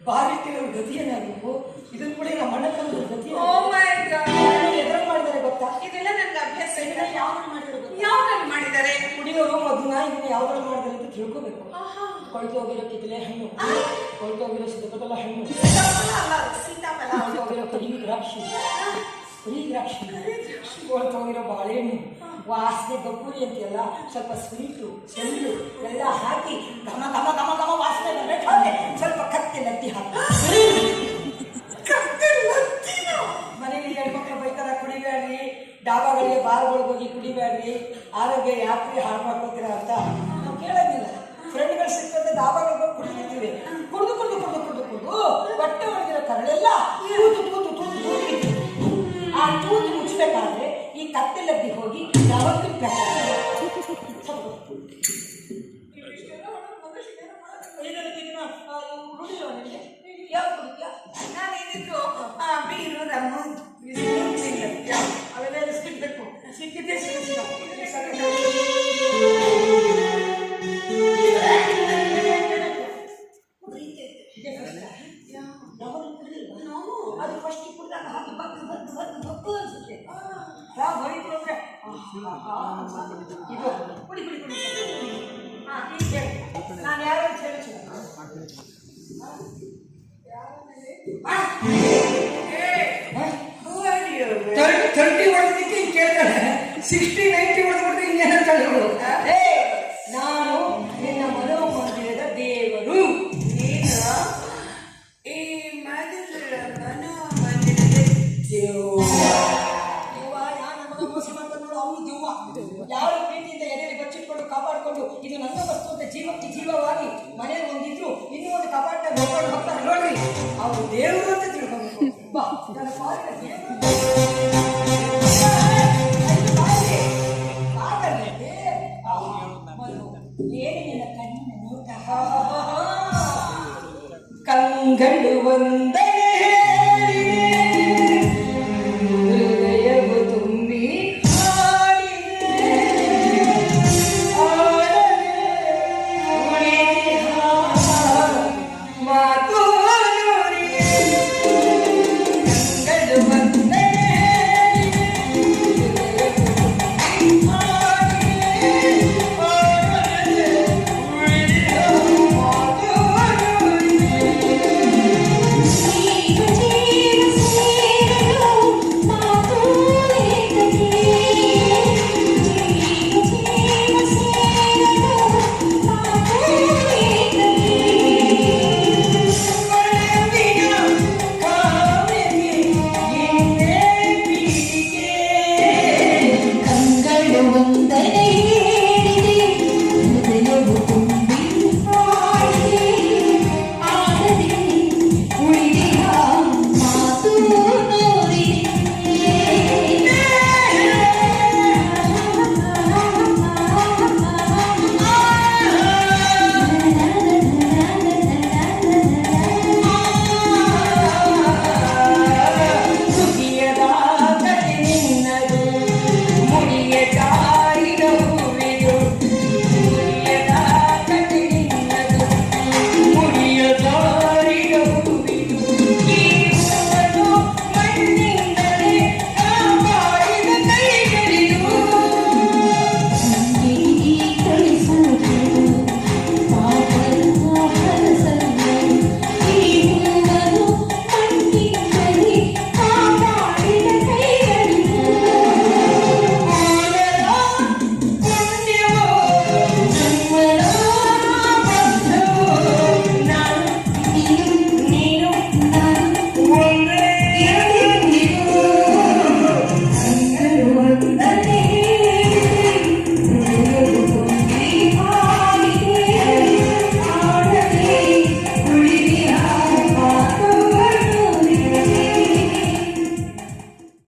ಬಾರಿ ಕೆಲವು ಗತಿಯೇನಾಗಬೇಕು ಇದನ್ನು ಕೂಡ ನಮ್ಮ ಮಣ್ಣ ಗತಿ ಎದುರು ಮಾಡಿದ್ದಾರೆ ಗೊತ್ತಾ? ಇದೆಲ್ಲ ನನಗೆ ಅಭ್ಯಾಸ ಇಲ್ಲ. ಯಾವ್ದ್ರಲ್ಲಿ ಮಾಡಿದ್ದಾರೆ? ಕುಡಿಯೋರು ಮಧುನ ಇದನ್ನ ಯಾವ್ದ್ರಲ್ಲಿ ಮಾಡಿದ್ದಾರೆ ಅಂತ ತಿಳ್ಕೋಬೇಕು. ಕೊಳ್ತು ಹೋಗಿರೋ ಕಿತ್ತಲೆ ಹಣ್ಣು, ಕೊಳ್ತು ಹೋಗಿರೋ ಸೀತಾಫಲ ಹಣ್ಣು, ಕೊಳ್ತು ಹೋಗಿರೋ ಕರಿ ದ್ರಾಕ್ಷಿ, ಕೊಳ್ತು ಹೋಗಿರೋ ಬಾಳೆಹಣ್ಣು, ವಾಸನೆ ಗಬ್ಬುರಿ ಅಂತೆಲ್ಲ ಸ್ವಲ್ಪ ಸ್ವೀಟು ಚೆಂಡು ಎಲ್ಲ ಹಾಕಿ ಘಮ ಘಮ ಘಮ ಘಮ ವಾಸನೆ ಬರಬೇಕಾದ್ರೆ ಸ್ವಲ್ಪ ಕತ್ತೆ ಲತ್ತಿ ಹಾಕಿ ಮನೆಯಲ್ಲಿ ಹೆಣ್ಮಕ್ಳು ಬೈತಾರ ಕುಡಿಬೇಡ್ರಿ, ಡಾಬಾಗಳಿಗೆ ಬಾರ್ಗಳಿಗೆ ಹೋಗಿ ಕುಡಿಬೇಡ್ರಿ, ಆರೋಗ್ಯ ಯಾಕ್ರಿ ಹಾಳು ಮಾಡ್ಕೊತೀರ ಅಂತ ನಾವು ಕೇಳೋದಿಲ್ಲ. ಫ್ರೆಂಡ್ಗಳು ಸಿಕ್ಕಂತೆ ಡಾಬಾಗಳಿಗೆ ಹೋಗಿ ಕುಡಿದಿರ್ತೀವಿ. ಕುಡಿದು ಕುಡಿದು ಕುಡಿದು ಕುಡಿದು ಕುಡಿದು ಬಟ್ಟೆ ಹೊಡೆದಿರೋ ಕರಳೆಲ್ಲ ತೂತು ತೂತು ತೂತು ತೂತು ಆ ತೂತು ಮುಚ್ಚಬೇಕಾದ್ರೆ ಈ ಕತ್ತೆ ಲದ್ದಿ ಹೋಗಿ ಯಾವತ್ತೂ ನಾನೇನಿದ್ರು ಬೀರು ರಮ್ಮು ಅವೆಲ್ಲ ಸಿಕ್ಬೇಕು ಸಿಕ್ಕಿದ್ದೇ ಸಿಕ್ಕಿಲ್ಲ. ಅದು ಫಸ್ಟ್ ಕುಡಿದಾಗ ಹಾಕಿ ಬಗ್ಗು ಬಗ್ಗು ಬಗ್ಗು ಬಗ್ಗು ಅನ್ಸುತ್ತೆ. ಹೊಡಿತು ಅಂದ್ರೆ ಇದು ಕುಡಿ ಕುಡಿ ಕುಡಿ. ಈಗ ನಾನು ಯಾರು ಅಂತ ಹೇಳಿ ಥರ್ಟಿ ಹೊಡೆದಕ್ಕೆ ಹಿಂಗೆ ಕೇಳ್ತಾಳೆ, 60-90 ಹೊಡೆದ್ಬಿಟ್ಟು ಇನ್ನೇನಂತ ಹೇಳೋದು. ನಾನು ನಿನ್ನ ಮನೋಮಂದಿರದ ದೇವರು. ನೀನು ಈ ಮದುವೆ ಮನೋಮಂದಿರದ ದೇವ. ನಾನು ಮಗ ಮೋಸ ಮಾಡ್ಕೊಂಡು ನೋಡು, ಅವನು ದೆವ್ವ. ಯಾವ ಪ್ರೀತಿಯಿಂದ ಎದೆಯಲ್ಲಿ ಬಚ್ಚಿಟ್ಕೊಂಡು ಕಾಪಾಡಿಕೊಂಡು ಇದು ನನ್ನ ವಸ್ತು ಅಂತ ಜೀವಕ್ಕೆ ಜೀವವಾಗಿ ಮನೆಯಲ್ಲಿ ಒಂದಿದ್ರು ಇನ್ನೂ ಒಂದು ಕಪಾಟ ನೋಡ್ಕೊಂಡು ಹೋಗ್ತಾರೆ ನೋಡ್ರಿ, ಅವರು ದೇವರು ಅಂತ ತಿಳ್ಕೊಬೇಕು. ಬಾ ನನ್ನ ಪಾಲಿನ ಏನಿಲ್ಲ ಕಣ್ಣಿನ ನೋಟ ಕಂಗಳು ಒಂದೇ